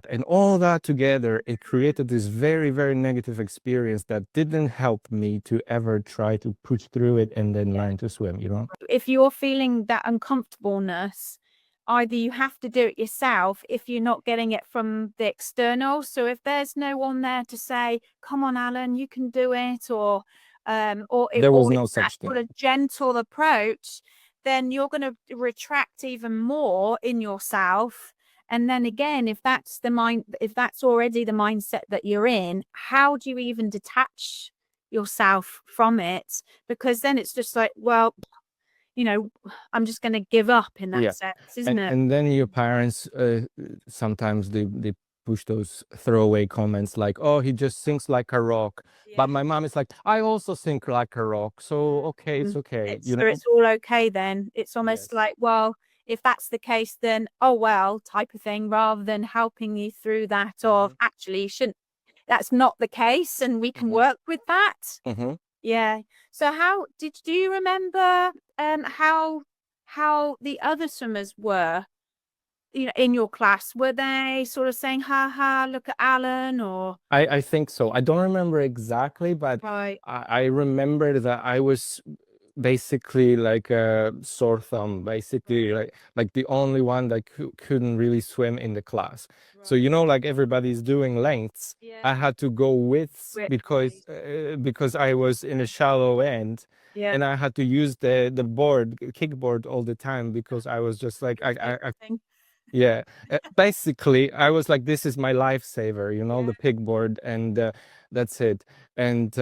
And all that together, it created this very, very negative experience that didn't help me to ever try to push through it and then learn to swim, you know? If you're feeling that uncomfortableness, either you have to do it yourself if you're not getting it from the external. So if there's no one there to say, come on, Alan, you can do it, or There was no it's that such thing. sort of gentle approach, then you're going to retract even more in yourself. And then again, if that's already the mindset that you're in, how do you even detach yourself from it? Because then it's just like, well, I'm just going to give up in that Yeah. sense, isn't it? And then your parents, sometimes they push those throwaway comments like, oh, he just sings like a rock. But Yeah. my mom is like, I also sing like a rock. So, okay, it's okay, you know? It's all okay then. It's almost Yes. like, well, if that's the case, then oh well, type of thing, rather than helping you through that of Mhm. actually you shouldn't. That's not the case, and we can Mhm. work with that. Mhm. Yeah. So do you remember how the other swimmers were, in your class? Were they sort of saying, ha ha, look at Alan, or I think so. I don't remember exactly, but right? I remember that I was basically like a sore thumb, basically Right. like the only one that couldn't really swim in the class. So Right. like everybody's doing lengths, Yeah. I had to go widths Right. because I was in a shallow end, Yeah. and I had to use the board, kickboard all the time because I was just like I Favorite thing. yeah, basically, I was like, this is my lifesaver, Yeah. the pigboard, and that's it. And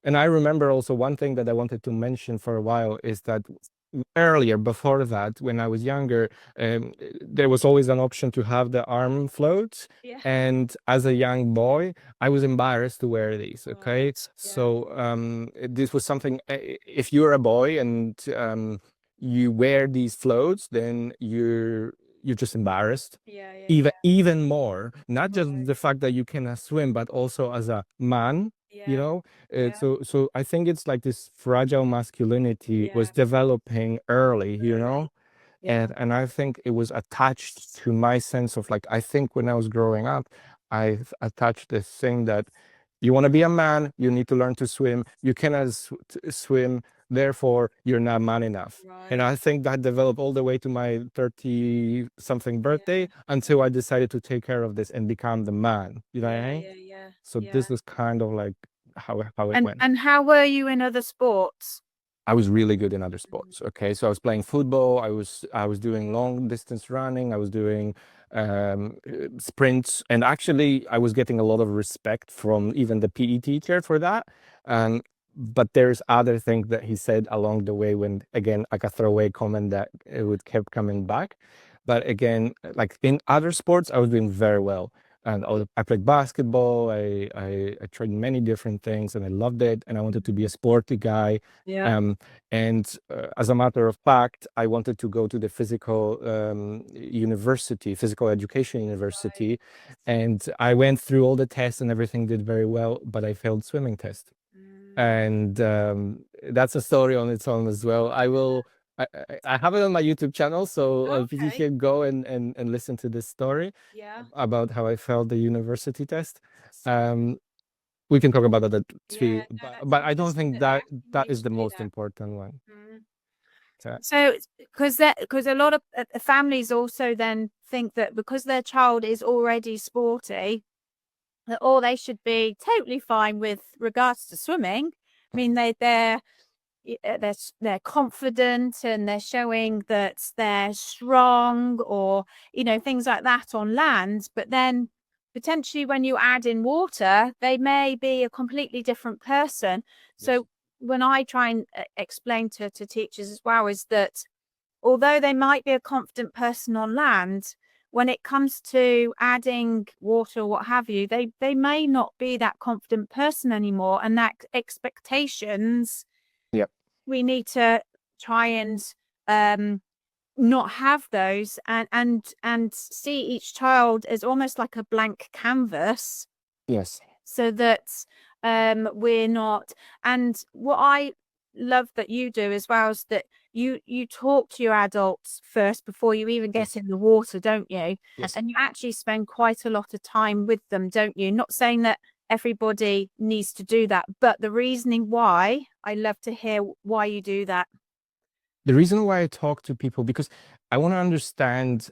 and I remember also one thing that I wanted to mention for a while is that earlier, before that, when I was younger, there was always an option to have the arm floats. Yeah. And as a young boy, I was embarrassed to wear these. Okay, Right. Yeah. so this was something. If you're a boy and you wear these floats, then you're just embarrassed Yeah. Yeah. even more, not Yeah. just Right. the fact that you cannot swim, but also as a man, you Yeah. know Yeah. so I think it's like this fragile masculinity was Yeah. developing early, Early. Yeah. and I think it was attached to my sense of like, I think when I was growing up, attached this thing that you want to be a man, you need to learn to swim. You cannot swim, therefore you're not man enough. And Right. I think that developed all the way to my 30 something Yeah. birthday until I decided to take care of this and become the man. You know what I Yeah. mean? Yeah. Yeah. So Yeah. this is kind of like how it went. And how were you in other sports? I was really good in other Mhm. sports. Okay, so I was playing football. I was doing long distance running. I was doing sprints, and actually, I was getting a lot of respect from even the PE teacher for that. And but there's other things that he said along the way when, again, like a throwaway comment that it would kept coming back. But again, like in other sports, I was doing very well. And I played basketball. I tried many different things, and I loved it. And I wanted to be a sporty guy. Yeah. um, and as a matter of fact, I wanted to go to the physical education Right. university, and I went through all the tests and everything did very well, but I failed swimming test. Mm. And that's a story on its own as well. I have it on my YouTube channel, so you Okay. can go and listen to this story Yeah. about how I failed the university test. Um, we can talk about that Yeah. too, No, but that's I don't interesting think that they that actually that made is the you do most that. important one. Mm. So, So, because a lot of families also then think that because their child is already sporty, that all they should be totally fine with regards to swimming. I mean, they're confident and they're showing that they're strong, or things like that on land, but then potentially when you add in water they may be a completely different person. yes. So when I try and explain to teachers as well, is that although they might be a confident person on land, when it comes to adding water or what have you, they may not be that confident person anymore, and that expectations, Yeah. we need to try and um not have those, and see each child as almost like a blank canvas, Yes. so that we're not. And what I love that you do as well is that you talk to your adults first before you even get in the water, don't you? Yes. And you actually spend quite a lot of time with them, don't you? Not saying that everybody needs to do that, but the reasoning why, I love to hear why you do that. The reason why I talk to people, because I want to understand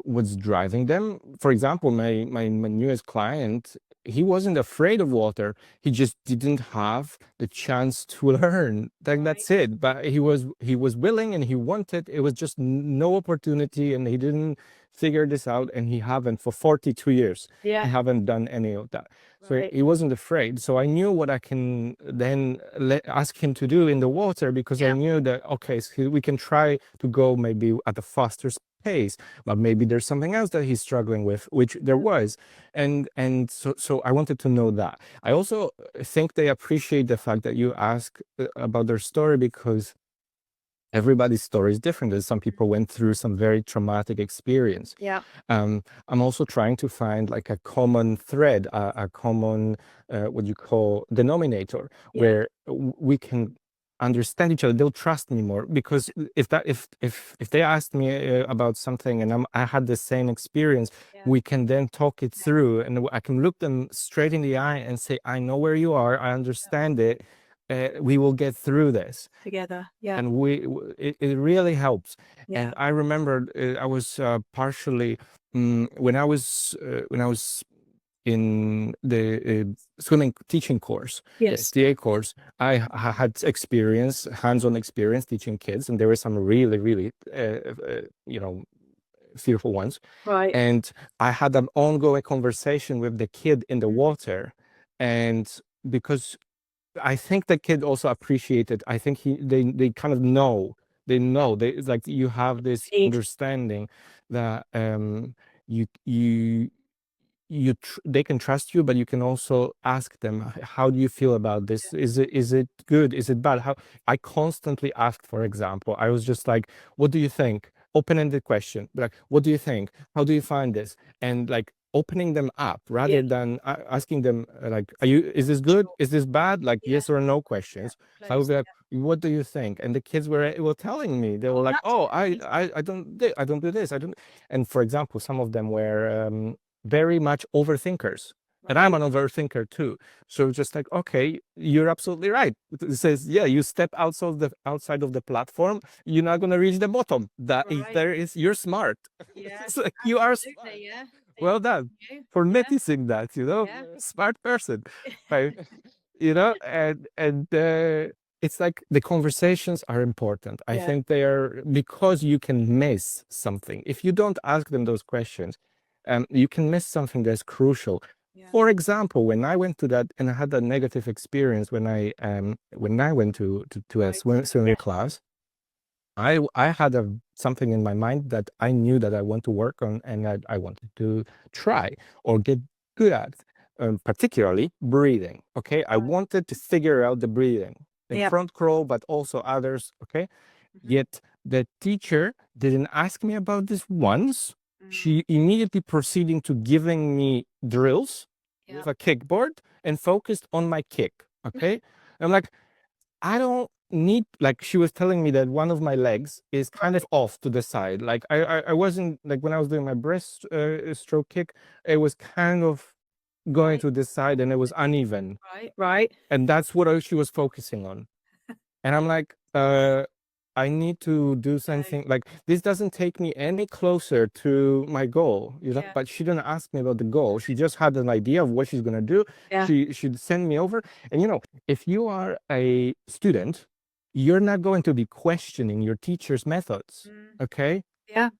what's driving them. For example, my newest client, he wasn't afraid of water. He just didn't have the chance to learn. That's it. But he was willing and he wanted. It was just no opportunity, and he didn't figure this out. And he haven't for 42 years. Yeah. He haven't done any of that. So Right. he wasn't afraid. So I knew what I can then ask him to do in the water, because I Yeah. knew that, okay, so we can try to go maybe at a faster pace, but maybe there's something else that he's struggling with, which there was. And so I wanted to know that. I also think they appreciate the fact that you ask about their story, because everybody's story is different. There's some people went through some very traumatic experience. Yeah. I'm also trying to find like a common thread, a common what you call denominator, Yeah. where we can understand each other. They'll trust me more, because if they asked me about something and I had the same experience, Yeah. we can then talk it through, and I can look them straight in the eye and say, I know where you are, I understand it. We will get through this Together. Yeah. and it really helps. Yeah. And I remember I was partially when I was in the swimming teaching course, the Yes. STA course, I had experience, hands-on experience teaching kids, and there were some really, really, fearful ones. Right. And I had an ongoing conversation with the kid in the water, and because I think the kid also appreciated. I think they kind of know. They know. They, it's like you have this Indeed. understanding that you you they can trust you, but you can also ask them, how do you feel about this? Is it good? Is it bad? How I constantly asked, for example, I was just like, what do you think? Open-ended question. Like, what do you think? How do you find this? And like opening them up Yeah. rather than asking them like, is this good? Is this bad? Like Yeah. yes or no Yeah. questions. I Close. would be like, what do you think? And the kids were telling me, they were Oh, like, that's oh, great. I don't do this. I don't. And for example, some of them were very much overthinkers. And I'm Right. an overthinker too. So just like, okay, you're absolutely right. It says, yeah, you step outside of the platform, you're not gonna reach the bottom. That is, Right. there is, you're smart. Yeah. It's like you are smart. Absolutely. Yeah. Well done You. for Yeah. noticing that. Yeah. You're a smart person. Right? And it's like the conversations are important. I Yeah. think they are, because you can miss something if you don't ask them those questions. You can miss something that's crucial. Yeah. For example, when I went to that and I had a negative experience when I went to a Right. swimming class, I had something in my mind that I knew that I want to work on, and I wanted to try or get good at, particularly breathing. Okay, I Right. wanted to figure out the breathing in Yep. front crawl, but also others. Okay, yet the teacher didn't ask me about this once. She immediately proceeding to giving me drills with Yep. a kickboard and focused on my kick. Okay, I'm like, I don't need, like, she was telling me that one of my legs is kind of off to the side. Like I wasn't, like, when I was doing my breast stroke kick, it was kind of going Right. to this side and it was uneven. Right. Right. And that's what she was focusing on. And I'm like, I need to do something, like, this doesn't take me any closer to my goal, Yeah. but she didn't ask me about the goal. She just had an idea of what she's gonna do. Yeah. She should send me over. And if you are a student, you're not going to be questioning your teacher's methods. Okay, Yeah.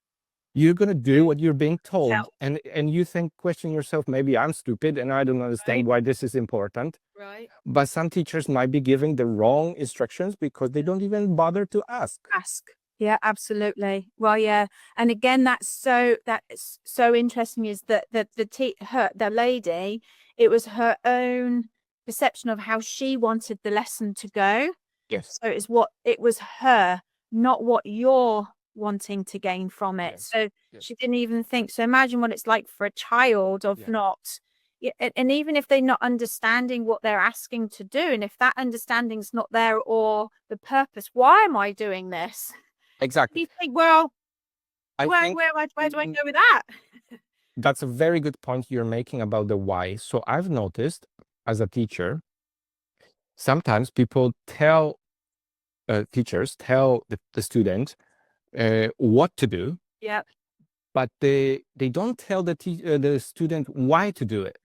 you're gonna do what you're being told, Help. and you think, question yourself, maybe I'm stupid and I don't understand Right. why this is important. Right. But some teachers might be giving the wrong instructions because they don't even bother to ask. Ask. Yeah, absolutely. Well, yeah, and again, that's so interesting is that the lady, it was her own perception of how she wanted the lesson to go. Yes. So it was her, not what you're wanting to gain from it. Yes. So Yes. she didn't even think. So imagine what it's like for a child of Yeah. not, and even if they're not understanding what they're asking to do, and if that understanding's not there or the purpose, why am I doing this? Exactly. You think, well, I where think where do I go with that? that's a very good point you're making about the why. So I've noticed as a teacher, sometimes people tell teachers tell the student what to do, Yeah. but they don't tell the student why to do it.